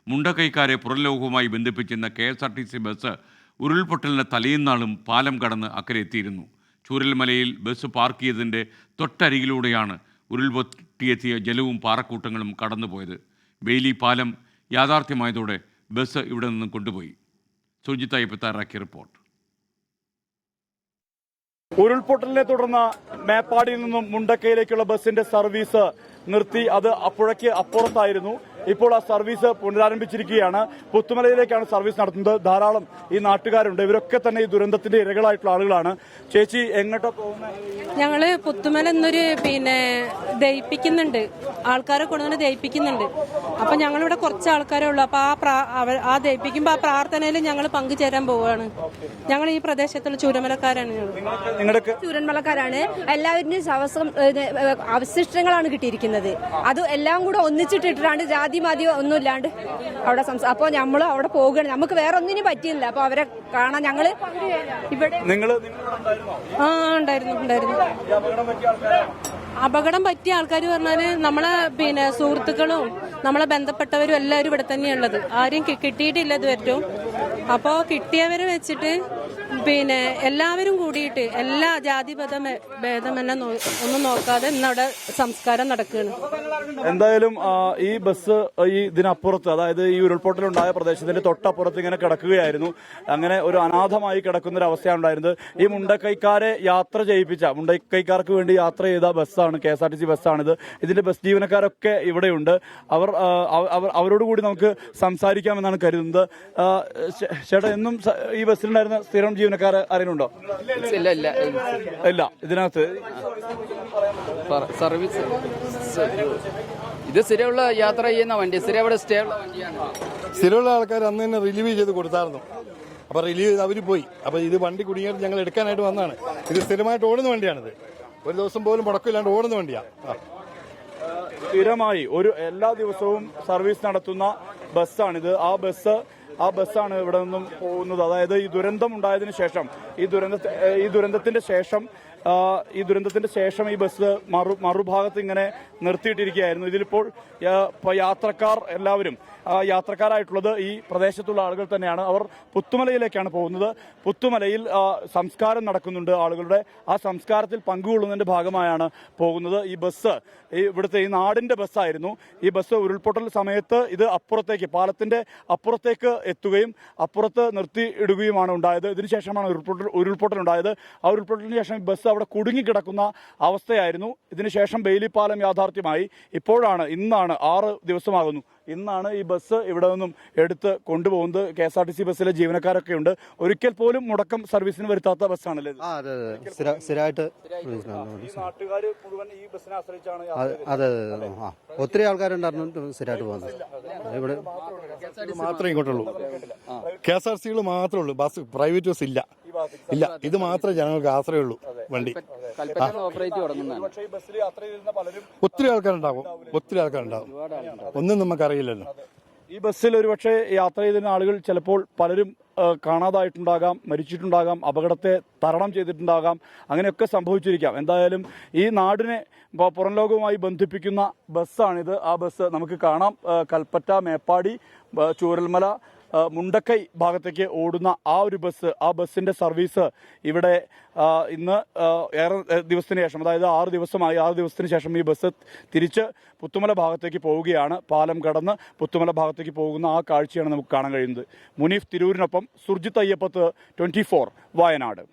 മുണ്ടക്കൈക്കാരെ പുറംലോകവുമായി ബന്ധിപ്പിച്ചിരുന്ന KSRTC bus ഉരുൾപൊട്ടലിന് തലേന്നാളും പാലം കടന്ന് അക്കരെ എത്തിയിരുന്നു. ചൂരൽമലയിൽ ബസ് പാർക്ക് ചെയ്തതിൻ്റെ തൊട്ടരികിലൂടെയാണ് ഉരുൾപൊട്ടിയെത്തിയ ജലവും പാറക്കൂട്ടങ്ങളും കടന്നുപോയത്. ബെയിലി പാലം യാഥാർത്ഥ്യമായതോടെ ബസ് ഇവിടെ നിന്നും കൊണ്ടുപോയി. സുജിത്ത് അയ്യപ്പ തയ്യാറാക്കിയ റിപ്പോർട്ട്. ഉരുൾപൊട്ടലിനെ തുടർന്ന് മേപ്പാടിയിൽ നിന്നും മുണ്ടക്കയിലേക്കുള്ള ബസിന്റെ സർവീസ് നിർത്തി. അത് അപ്പോഴേക്ക് അപ്പുറത്തായിരുന്നു. ഇപ്പോൾ ആ സർവീസ് പുനരാരംഭിച്ചിരിക്കുകയാണ്. പുത്തുമലയിലേക്കാണ് സർവീസ് നടത്തുന്നത്. ധാരാളം ഈ നാട്ടുകാരുണ്ട്. ഇവരൊക്കെ തന്നെ ഈ ദുരന്തത്തിന്റെ ഇരകളായിട്ടുള്ള ആളുകളാണ്. ചേച്ചി എങ്ങോട്ടാ പോകുന്നത്? ഞങ്ങള് പുത്തുമല എന്നൊരു ദയിപ്പിക്കുന്നുണ്ട്, ആൾക്കാരെ കൊണ്ടുവന്ന് ദയിപ്പിക്കുന്നുണ്ട്. അപ്പൊ ഞങ്ങളിവിടെ കുറച്ച് ആൾക്കാരേ ഉള്ളൂ. അപ്പൊ ആ ദയിപ്പിക്കുമ്പോ ആ പ്രാർത്ഥനയിൽ ഞങ്ങൾ പങ്കുചേരാൻ പോവുകയാണ്. ഞങ്ങൾ ഈ പ്രദേശത്തുള്ള ചൂരമലക്കാരാണ്. ചൂരന്മലക്കാരാണ്. എല്ലാവരുടെയും അവശിഷ്ടങ്ങളാണ് കിട്ടിയിരിക്കുന്നത്. അത് എല്ലാം കൂടെ ഒന്നിച്ചിട്ടിട്ടാണ് ജാതി മതിയോ ഒന്നുമില്ലാണ്ട് അവിടെ അപ്പോൾ നമ്മൾ അവിടെ പോവുകയാണ്. നമുക്ക് വേറെ ഒന്നിനും പറ്റിയില്ല. അപ്പൊ അവരെ കാണാൻ ഞങ്ങള് ഇവിടെ ഉണ്ടായിരുന്നു. അപകടം പറ്റിയ ആൾക്കാർ പറഞ്ഞാല് നമ്മളെ സുഹൃത്തുക്കളും നമ്മളെ ബന്ധപ്പെട്ടവരും എല്ലാവരും ഇവിടെ തന്നെയുള്ളത്. ആരും കിട്ടിയിട്ടില്ല ഇതുവരെയും. അപ്പോൾ കിട്ടിയവരെ വെച്ചിട്ട് എല്ലാവരും കൂടിയിട്ട് എല്ലാ ജാതി ഭേദമെല്ലാം ഒന്നും നോക്കാതെ ഇന്നവിടെ സംസ്കാരം നടക്കുകയാണ്. എന്തായാലും ഈ ബസ് ഇതിനപ്പുറത്ത്, അതായത് ഈ ഉരുൾപൊട്ടലുണ്ടായ പ്രദേശത്തിന്റെ തൊട്ടപ്പുറത്ത് ഇങ്ങനെ കിടക്കുകയായിരുന്നു. അങ്ങനെ ഒരു അനാഥമായി കിടക്കുന്ന ഒരു അവസ്ഥയാണ് ഉണ്ടായിരുന്നത്. ഈ മുണ്ടക്കൈക്കാരെ യാത്ര ചെയ്യിപ്പിച്ച, മുണ്ടക്കൈക്കാർക്ക് വേണ്ടി യാത്ര ചെയ്ത ബസ്സാണ് KSRTC ബസ്സാണിത്. ഇതിന്റെ ബസ് ജീവനക്കാരൊക്കെ ഇവിടെയുണ്ട്. അവരോടുകൂടി നമുക്ക് സംസാരിക്കാമെന്നാണ് കരുതുന്നത്. ചേട്ടാ, എന്നും ഈ ബസ്സിലുണ്ടായിരുന്ന സ്ഥിരം ജീവനക്കാർ ആരെങ്കിലുണ്ടോ? ഇല്ല. ഇതിനകത്ത് സർവീസ് ഇത് സ്ഥിരമുള്ള യാത്ര ചെയ്യുന്ന വണ്ടി, സ്ഥിരം ഇവിടെ സ്റ്റേ ഉള്ള വണ്ടിയാണ്. സ്ഥിരമുള്ള ആൾക്കാർ അന്ന് തന്നെ റിലീവ് ചെയ്ത് കൊടുത്തായിരുന്നു. അപ്പൊ റിലീവ് ചെയ്ത് അവർ പോയി. അപ്പൊ ഇത് വണ്ടി കുടുങ്ങിയിട്ട് ഞങ്ങൾ എടുക്കാനായിട്ട് വന്നതാണ്. ഇത് സ്ഥിരമായിട്ട് ഓടുന്ന വണ്ടിയാണിത്. ഒരു ദിവസം പോലും മുടക്കമില്ലാണ്ട് ഓടുന്ന വണ്ടിയാണ്. സ്ഥിരമായി എല്ലാ ദിവസവും സർവീസ് നടത്തുന്ന ബസ്സാണിത്. ആ ബസ്സാണ് ഇവിടെ നിന്നും പോകുന്നത്. അതായത് ഈ ദുരന്തം ഉണ്ടായതിനു ശേഷം, ഈ ദുരന്തത്തിന്റെ ശേഷം ഈ ബസ് മറുഭാഗത്ത് ഇങ്ങനെ നിർത്തിയിട്ടിരിക്കുകയായിരുന്നു. ഇതിലിപ്പോൾ യാത്രക്കാർ എല്ലാവരും യാത്രക്കാരായിട്ടുള്ളത് ഈ പ്രദേശത്തുള്ള ആളുകൾ തന്നെയാണ്. അവർ പുത്തുമലയിലേക്കാണ് പോകുന്നത്. പുത്തുമലയിൽ സംസ്കാരം നടക്കുന്നുണ്ട് ആളുകളുടെ. ആ സംസ്കാരത്തിൽ പങ്കുകൊള്ളുന്നതിന്റെ ഭാഗമായാണ് പോകുന്നത്. ഈ ബസ് ഇവിടുത്തെ ഈ നാടിന്റെ ബസ്സായിരുന്നു. ഈ ബസ് ഉരുൾപൊട്ടൽ സമയത്ത് ഇത് അപ്പുറത്തേക്ക്, പാലത്തിന്റെ അപ്പുറത്തേക്ക് എത്തുകയും അപ്പുറത്ത് നിർത്തി ഇടുകയുമാണ് ഉണ്ടായത്. ഇതിനുശേഷമാണ് ഉരുൾപൊട്ടൽ ഉണ്ടായത്. ആ ഉരുൾപൊട്ടലിന് ശേഷം ബസ് അവിടെ കുടുങ്ങിക്കിടക്കുന്ന അവസ്ഥയായിരുന്നു. ഇതിനുശേഷം ബെയിലി പാലം യാഥാർത്ഥ്യമായി. ഇന്നാണ് 6 ദിവസമാകുന്നു. ഇന്നാണ് ഈ ബസ് ഇവിടെ നിന്നും എടുത്ത് കൊണ്ടുപോകുന്നത്. KSRTC ബസ്സിലെ ജീവനക്കാരൊക്കെ ഉണ്ട്. ഒരിക്കൽ പോലും മുടക്കം സർവീസിന് വരുത്താത്ത ബസ്സാണല്ലേ? അതെ, ഒത്തിരി ആൾക്കാരുണ്ടായിരുന്നു സ്ഥിരമായിട്ട് പോകുന്നത്. ഇവിടെ മാത്രമേ ഇങ്ങോട്ടുള്ളൂ. KSRTCകൾ മാത്രമേ ഉള്ളൂ. ബസ് പ്രൈവറ്റ് ബസ് ഇല്ല. ഇത് മാത്രമേ ജനങ്ങൾക്ക് ആശ്രയമുള്ളൂ വണ്ടി. ഒത്തിരി ആൾക്കാരുണ്ടാവും. ഒന്നും നമുക്കറിയില്ലല്ലോ. ഈ ബസ്സിൽ ഒരുപക്ഷെ യാത്ര ചെയ്തിരുന്ന ആളുകൾ ചിലപ്പോൾ പലരും കാണാതായിട്ടുണ്ടാകാം, മരിച്ചിട്ടുണ്ടാകാം, അപകടത്തെ തരണം ചെയ്തിട്ടുണ്ടാകാം. അങ്ങനെയൊക്കെ സംഭവിച്ചിരിക്കാം. എന്തായാലും ഈ നാടിനെ പുറം ലോകവുമായി ബന്ധിപ്പിക്കുന്ന ബസ്സാണിത്. ആ ബസ് നമുക്ക് കാണാം. കൽപ്പറ്റ, മേപ്പാടി, ചൂരൽമല, മുണ്ടക്കൈ ഭാഗത്തേക്ക് ഓടുന്ന ആ ബസ്സിന്റെ സർവീസ് ഇവിടെ ഇന്ന് ഏറെ ദിവസത്തിന് ശേഷം, അതായത് 6 ദിവസമായി. 6 ദിവസത്തിന് ശേഷം ഈ ബസ് തിരിച്ച് പുത്തുമല ഭാഗത്തേക്ക് പോവുകയാണ്. പാലം കടന്ന് പുത്തുമല ഭാഗത്തേക്ക് പോകുന്ന ആ കാഴ്ചയാണ് നമുക്ക് കാണാൻ കഴിയുന്നത്. മുനീഫ് തിരൂരിനൊപ്പം സുർജിത്ത് അയ്യപ്പത്ത്, 24 വയനാട്.